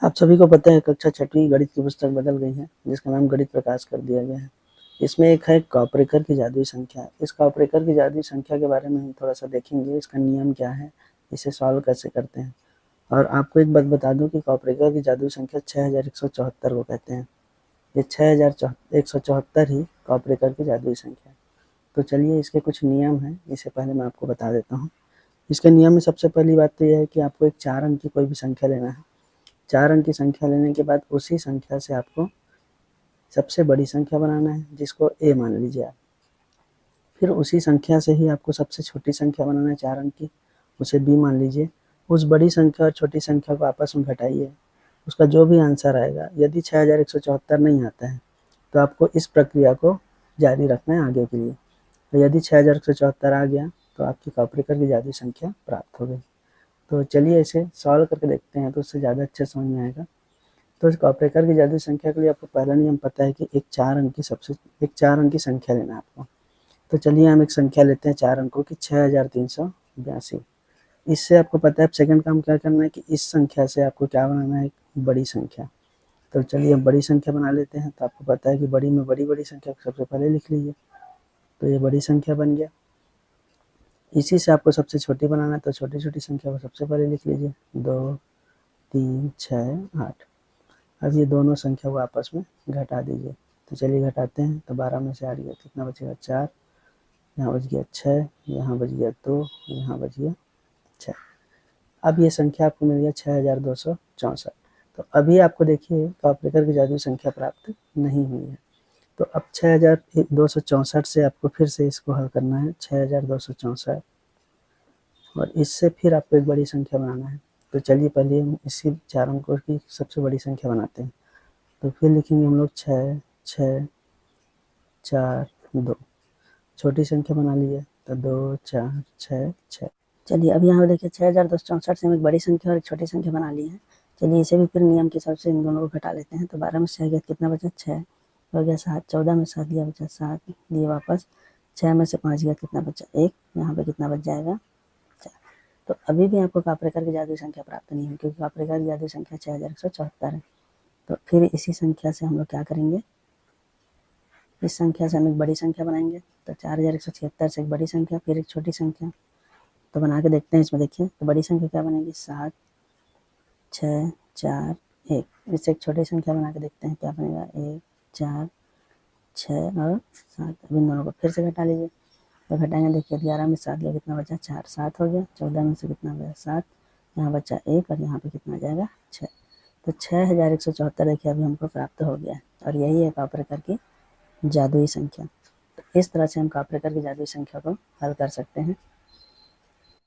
आप सभी को पता है कक्षा छठवीं गणित की पुस्तक बदल गई है, जिसका नाम गणित प्रकाश कर दिया गया है। इसमें एक है कॉपरेकर की जादुई संख्या। इस कॉपरेकर की जादुई संख्या के बारे में हम थोड़ा सा देखेंगे, इसका नियम क्या है, इसे सॉल्व कैसे करते हैं। और आपको एक बात बता दूं कि कॉपरेकर की जादुई संख्या 6174 को कहते हैं। ये 6174 ही कॉपरेकर की जादुई संख्या है। तो चलिए इसके कुछ नियम हैं, इसे पहले मैं आपको बता देता हूँ। इसके नियम में सबसे पहली बात तो यह है कि आपको एक 4 अंक की कोई भी संख्या लेना है। 4 अंक की संख्या लेने के बाद उसी संख्या से आपको सबसे बड़ी संख्या बनाना है, जिसको ए मान लीजिए आप। फिर उसी संख्या से ही आपको सबसे छोटी संख्या बनाना है 4 अंक की, उसे बी मान लीजिए। उस बड़ी संख्या और छोटी संख्या को आपस में घटाइए, उसका जो भी आंसर आएगा, यदि 6174 नहीं आता है तो आपको इस प्रक्रिया को जारी रखना है आगे के लिए। तो यदि 6174 आ गया तो आपकी कॉपरेकर की जादुई संख्या प्राप्त हो गई। तो चलिए इसे सॉल्व करके देखते हैं, तो उससे ज़्यादा अच्छा समझ में आएगा। तो इस कॉपरेकर की जादुई संख्या के लिए आपको पहला नियम पता है कि एक 4 अंक की संख्या लेना है आपको। तो चलिए हम एक संख्या लेते हैं 4 अंकों की, 6382। इससे आपको पता है सेकंड काम क्या करना है कि इस संख्या से आपको क्या बनाना है, एक बड़ी संख्या। तो चलिए हम बड़ी संख्या बना लेते हैं। तो आपको पता है कि बड़ी में बड़ी संख्या को सबसे पहले लिख लीजिए, तो ये बड़ी संख्या बन गया। इसी से आपको सबसे छोटी बनाना है, तो छोटी छोटी संख्या को सबसे पहले लिख लीजिए, 2, 3, 6, 8। अब ये दोनों संख्या को आपस में घटा दीजिए। तो चलिए घटाते हैं। तो 12 में से 8 गया, कितना बचेगा, 4। यहाँ बच गया 6, यहाँ बच गया 2, यहाँ बच गया 6। अब ये संख्या आपको मिल गया 6264। तो अभी आपको देखिए कॉपरेकर की जादुई संख्या प्राप्त नहीं हुई है। तो अब 6264 से आपको फिर से इसको हल करना है, 6264, और इससे फिर आपको एक बड़ी संख्या बनाना है। तो चलिए पहले हम इसी 4 अंकों की सबसे बड़ी संख्या बनाते हैं। तो फिर लिखेंगे हम लोग 6, 6, 4, 2। छोटी संख्या बना लिए, तो 2, 4, 6, 6। चलिए अब यहाँ देखिए 6264 से हम एक बड़ी संख्या और एक छोटी संख्या बना ली है। चलिए इसे भी फिर नियम के हिसाब से इन दोनों को घटा लेते हैं। तो 12 में 6 गया, कितना बचा, 6 हो गया 7। 14 में 7 गया, बचा 7, दिए वापस। 6 में से 5 गया, कितना बचा, 1। यहाँ पे कितना बच जाएगा, 4। तो अभी भी आपको कॉपरेकर की जादुई संख्या प्राप्त नहीं हुई, क्योंकि कॉपरेकर की जादुई संख्या 6174 है। तो फिर इसी संख्या से हम लोग क्या करेंगे, इस संख्या से हम एक बड़ी संख्या बनाएंगे। तो 4176 से एक बड़ी संख्या, फिर एक छोटी संख्या। तो बना के देखते हैं। इसमें देखिए तो बड़ी संख्या क्या बनेगी, 7, 6, 4, 1। इससे एक छोटी संख्या बना के देखते हैं क्या बनेगा, 1, 4, 6 और 7। अब इन दोनों को फिर से घटा लीजिए। तो घटाएंगे, देखिए 11 में 7 गया, कितना बचा, 4, 7 हो गया। 14 में से कितना गया, 7, यहाँ बचा 1, और यहाँ पे कितना जाएगा, 6। तो 6174 देखिए अभी हमको प्राप्त हो गया है, और यही है कॉपरेकर की जादुई संख्या। तो इस तरह से हम कॉपरेकर की जादुई संख्या को हल कर सकते हैं।